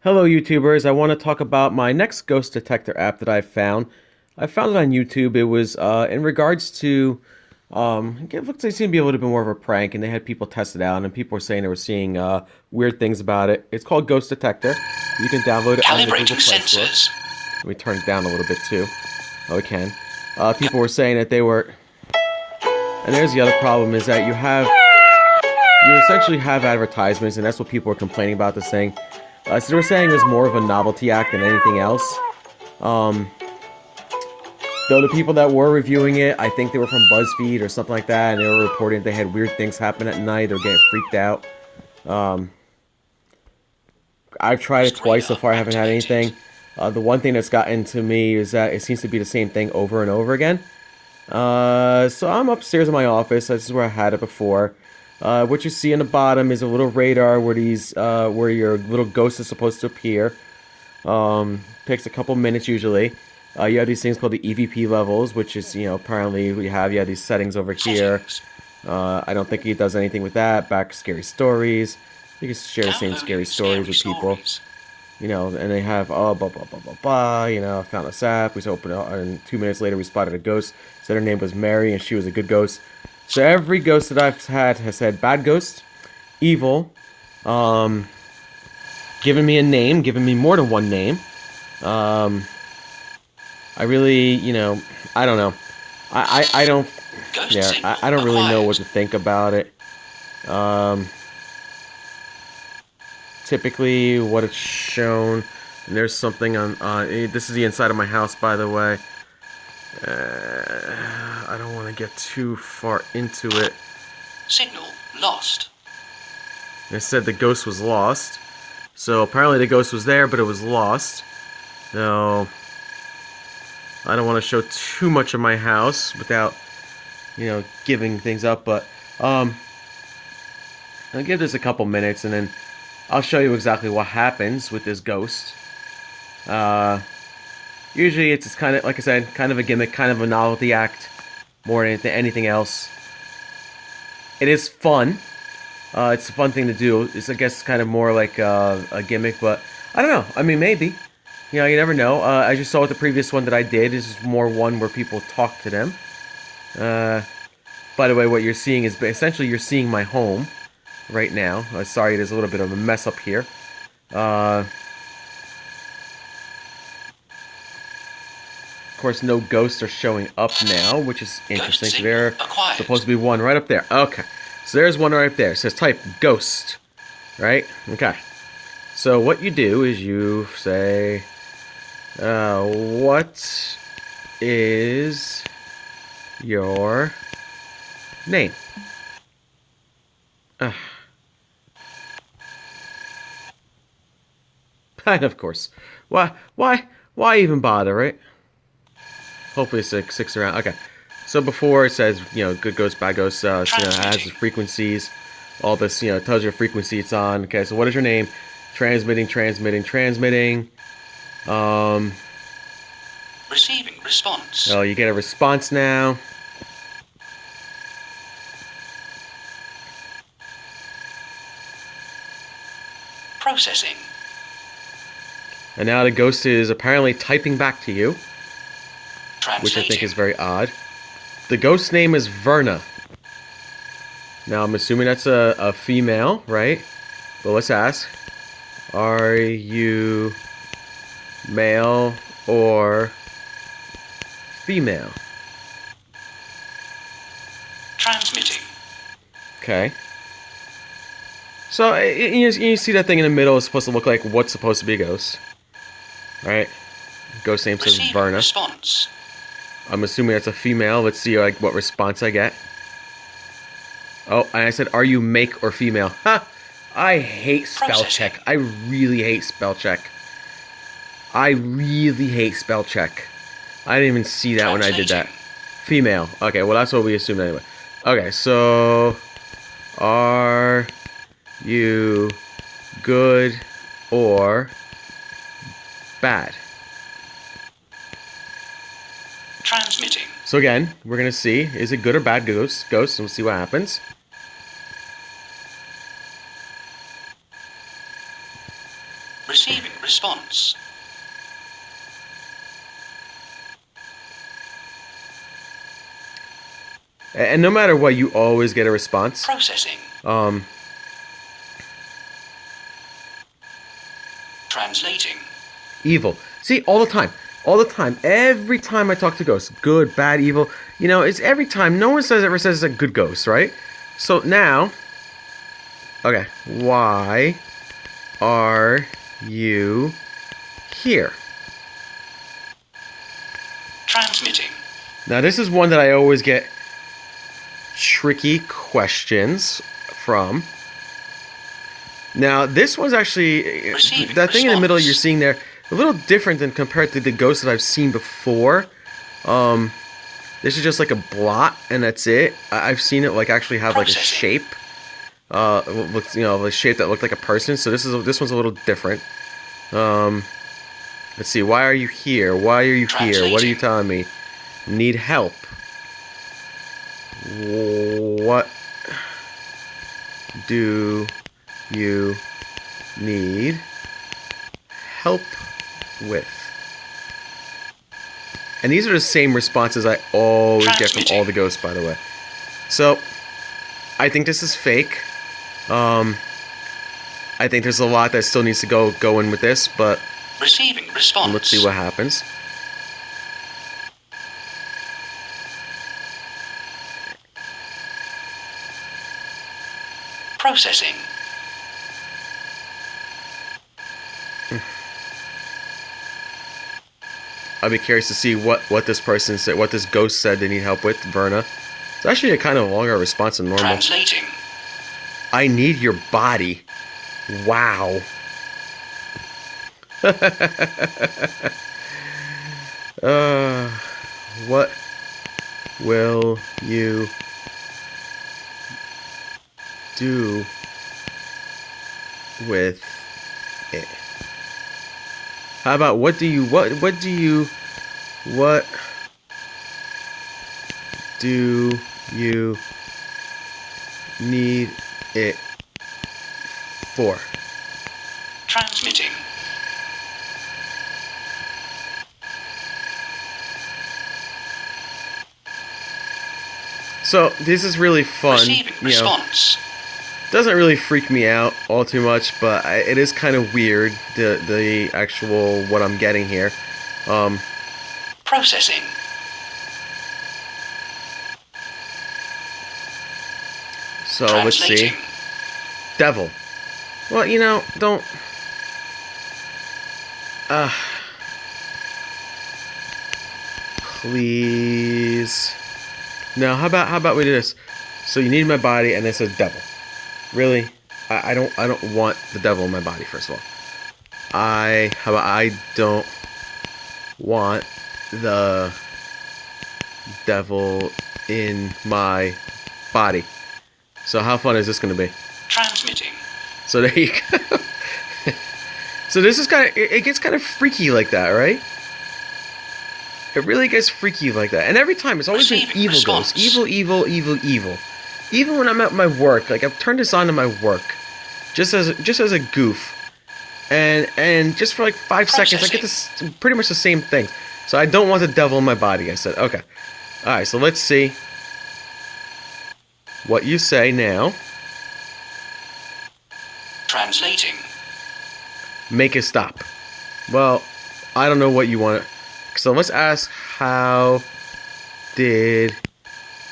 Hello, YouTubers. I want to talk about my next ghost detector app that I found. I found it on YouTube. It was in regards to, it looks like it seemed to be a little bit more of a prank, and they had people test it out, and people were saying they were seeing weird things about it. It's called Ghost Detector. You can download it on the Google Calibrating Play Store. sensors. Let me turn it down a little bit too. Oh, we can. People were saying that they were, and there's the other problem is that you essentially have advertisements, and that's what people were complaining about this thing. So they were saying it was more of a novelty act than anything else. Um, though the people that were reviewing it, I think they were from BuzzFeed or something like that, and they were reporting they had weird things happen at night. They were getting freaked out. Um, I've tried it twice so far. I haven't had anything. The one thing that's gotten to me is that it seems to be the same thing over and over again. So I'm upstairs in my office. This is where I had it before. What you see in the bottom is a little radar where your little ghost is supposed to appear. Takes a couple minutes usually. You have these things called the EVP levels, which is, apparently you have these settings over here. I don't think he does anything with that. Back scary stories. You can share the same scary stories with people. And they have, oh, blah, blah, blah, blah, blah, found a sap. We opened it, and 2 minutes later we spotted a ghost. Said her name was Mary, and she was a good ghost. So every ghost that I've had has said bad ghost, evil, given me a name, given me more than one name. I really, I don't know. I don't, yeah, I don't really know what to think about it. Typically, what it's shown, and there's something on, this is the inside of my house, by the way. I don't want to get too far into it. Signal lost. It said the ghost was lost. So apparently the ghost was there, but it was lost. So I don't want to show too much of my house without, giving things up. But I'll give this a couple minutes, and then I'll show you exactly what happens with this ghost. Usually it's kind of, like I said, kind of a gimmick, kind of a novelty act, more than anything else. It is fun. It's a fun thing to do. It's, I guess, kind of more like a gimmick, but I don't know. I mean, maybe. You never know. As you saw with the previous one that I did, this is more one where people talk to them. By the way, what you're seeing is essentially you're seeing my home right now. Sorry, there's a little bit of a mess up here. Of course, no ghosts are showing up now, which is interesting. So there's supposed to be one right up there. Okay, so there's one right there. It says type ghost, right? Okay. So what you do is you say, what is your name? And of course, why even bother, right? Hopefully it sticks around. Okay. So before it says, good ghost, bad ghost, it has the frequencies. All this, it tells you what frequency it's on. Okay, so what is your name? Transmitting. Receiving response. Oh, you get a response now. Processing. And now the ghost is apparently typing back to you, which I think Translating. is very odd. The ghost's name is Verna. Now, I'm assuming that's a female, right? But let's ask. Are you male or female? Transmitting. Okay. So, you see that thing in the middle is supposed to look like what's supposed to be a ghost. Right? Ghost name says Receiving Verna. response. I'm assuming that's a female. Let's see what response I get. Oh, and I said, are you make or female? Ha! I hate spell check. I really hate spell check. I really hate spell check. I didn't even see that when I did that. Female. Okay, well that's what we assumed anyway. Okay, so are you good or bad? Transmitting. So again, we're gonna see, is it good or bad ghost, and we'll see what happens. Receiving response. And no matter what, you always get a response. Processing. Translating. Evil. See, all the time. All the time. Every time I talk to ghosts. Good, bad, evil. You know, it's every time. No one ever says it's a good ghost, right? So now... Okay. Why are you here? Transmitting. Now, this is one that I always get tricky questions from. Now, this one's actually... Receiving that thing in the middle response. you're seeing there, a little different than compared to the ghosts that I've seen before. This is just like a blot, and that's it. I've seen it like actually have like a Processing. shape. Looks, you know, a shape that looked like a person. So this one's a little different. Let's see. Why are you here? Why are you here? What are you Translating. telling me? Need help. What do you need help with? And these are the same responses I always get from all the ghosts, by the way. So, I think this is fake. I think there's a lot that still needs to go in with this, but Receiving response. let's see what happens. Processing. I'll be curious to see what this person said, what this ghost said they need help with, Verna. It's actually a kind of longer response than normal. Translating. I need your body. Wow. What will you do with it? How about what do you need it for? Transmitting. So this is really fun. Receiving You know, response. doesn't really freak me out all too much, but it is kind of weird the actual what I'm getting here. Processing. So let's see. Translating. Devil. Well, you know, don't. Please. No, how about we do this? So you need my body, and it says devil. Really? I don't want the devil in my body. First of all, how about I don't want the devil in my body. So how fun is this going to be? Transmitting. So there you go. So this is kind of, it gets kind of freaky like that, right? It really gets freaky like that. And every time, it's always been Receiving evil response. ghosts. Evil, evil, evil, evil. Even when I'm at my work, like I've turned this on to my work, just as a goof. And just for like 5 seconds, I get this pretty much the same thing. So I don't want the devil in my body, I said. Okay. Alright, so let's see what you say now. Translating. Make it stop. Well, I don't know what you want. So let's ask, how did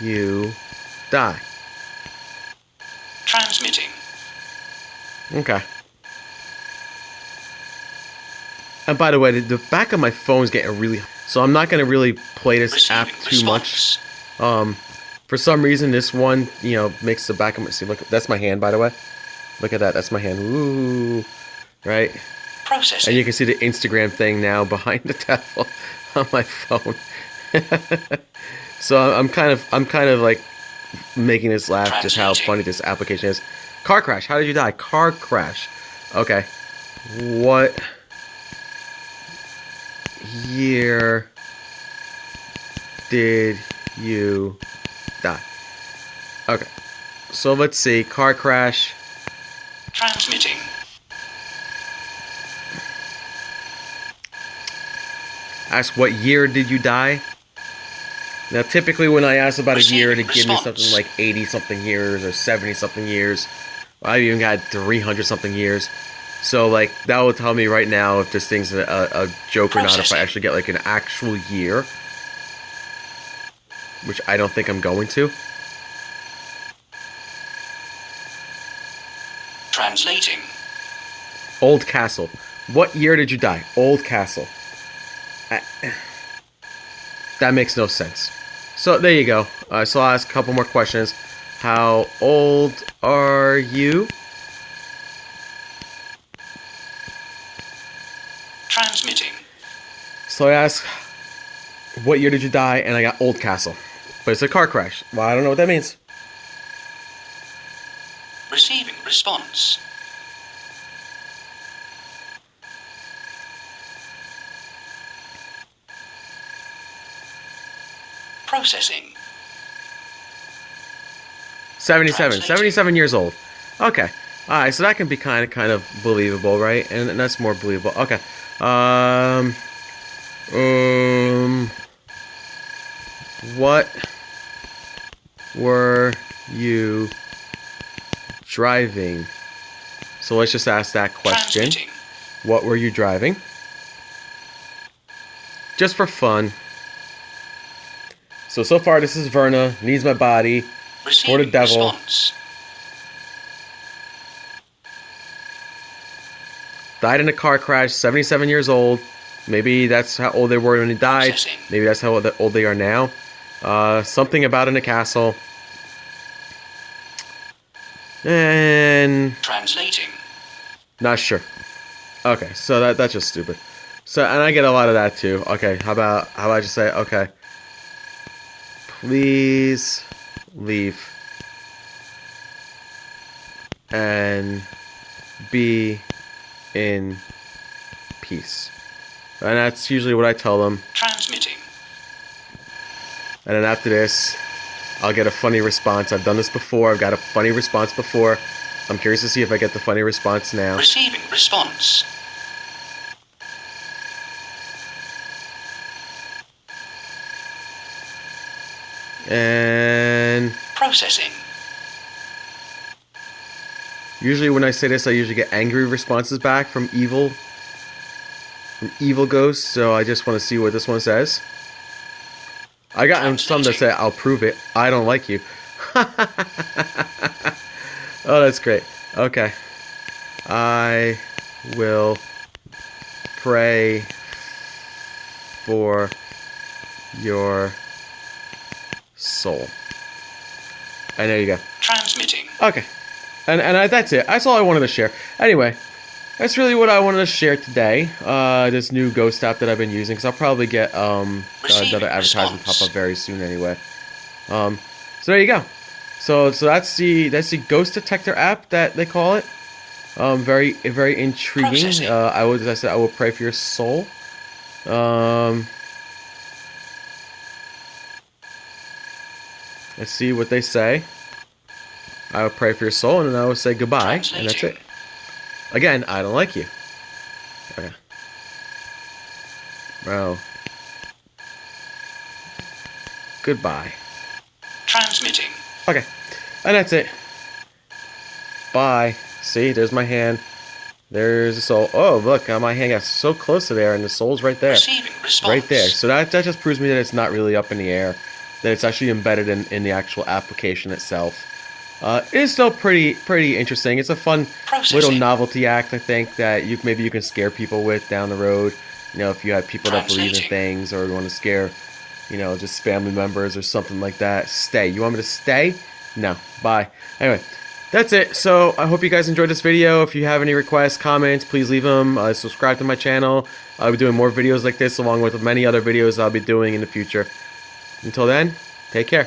you die? Transmitting. Okay. And by the way, the back of my phone is getting really... So I'm not going to really play this app Receiving too much. response. For some reason, this one, you know, makes the back of my... See, look, that's my hand, by the way. Look at that. That's my hand. Ooh. Right? Processing. And you can see the Instagram thing now behind the devil on my phone. So I'm kind of like making this laugh just how funny this application is. Car crash. How did you die? Car crash. Okay. What year did you die? Okay. So let's see. Car crash. Transmitting. ask what year did you die. Now, typically when I ask about a year, they give me something like 80-something years or 70-something years. I even got 300-something years. So, like, that will tell me right now if this thing's a joke or not, if I actually get, like, an actual year. Which I don't think I'm going to. Translating. Old Castle. What year did you die? Old Castle. That makes no sense. So, there you go. So, I'll ask a couple more questions. How old are you? Transmitting. So, I ask, what year did you die? And I got Old Castle. But it's a car crash. Well, I don't know what that means. Receiving response. Processing. 77. 77 years old. Okay. Alright, so that can be kind of believable, right? And that's more believable. Okay. What were you driving? So let's just ask that question. What were you driving? Just for fun. So far this is Verna, needs my body, for the devil. Response. Died in a car crash, 77 years old. Maybe that's how old they were when they died. Processing. Maybe that's how old they are now. Something about in a castle. And Translating. not sure. Okay, so that's just stupid. So, and I get a lot of that too. Okay, how about I just say, okay, please leave and be in peace. And that's usually what I tell them. Transmitting. And then after this, I'll get a funny response. I've done this before. I've got a funny response before. I'm curious to see if I get the funny response now. Receiving response. And Processing. usually when I say this, I usually get angry responses back from evil ghosts. So I just want to see what this one says. I got some that say, I'll prove it. I don't like you. Oh, that's great. Okay. I will pray for your soul. And there you go. Transmitting. Okay. And that's it. That's all I wanted to share. Anyway, that's really what I wanted to share today. This new ghost app that I've been using, because I'll probably get another advertisement pop up very soon anyway. So there you go. So that's the ghost detector app that they call it. Very intriguing. As I said, I will pray for your soul. Let's see what they say. I will pray for your soul, and then I will say goodbye, and that's it. Again, I don't like you. Okay. Well. Goodbye. Transmitting. Okay. And that's it. Bye. See, there's my hand. There's the soul. Oh, look, my hand got so close to there, and the soul's right there. Receiving response. Right there. So that just proves me that it's not really up in the air. That it's actually embedded in the actual application itself. It is still pretty interesting. It's a fun little novelty act, I think, that maybe you can scare people with down the road. You know, if you have people that believe in things, or you want to scare, you know, just family members or something like that. Stay. You want me to stay? No. Bye. Anyway, that's it. So I hope you guys enjoyed this video. If you have any requests, comments, please leave them. Subscribe to my channel. I'll be doing more videos like this, along with many other videos I'll be doing in the future. Until then, take care.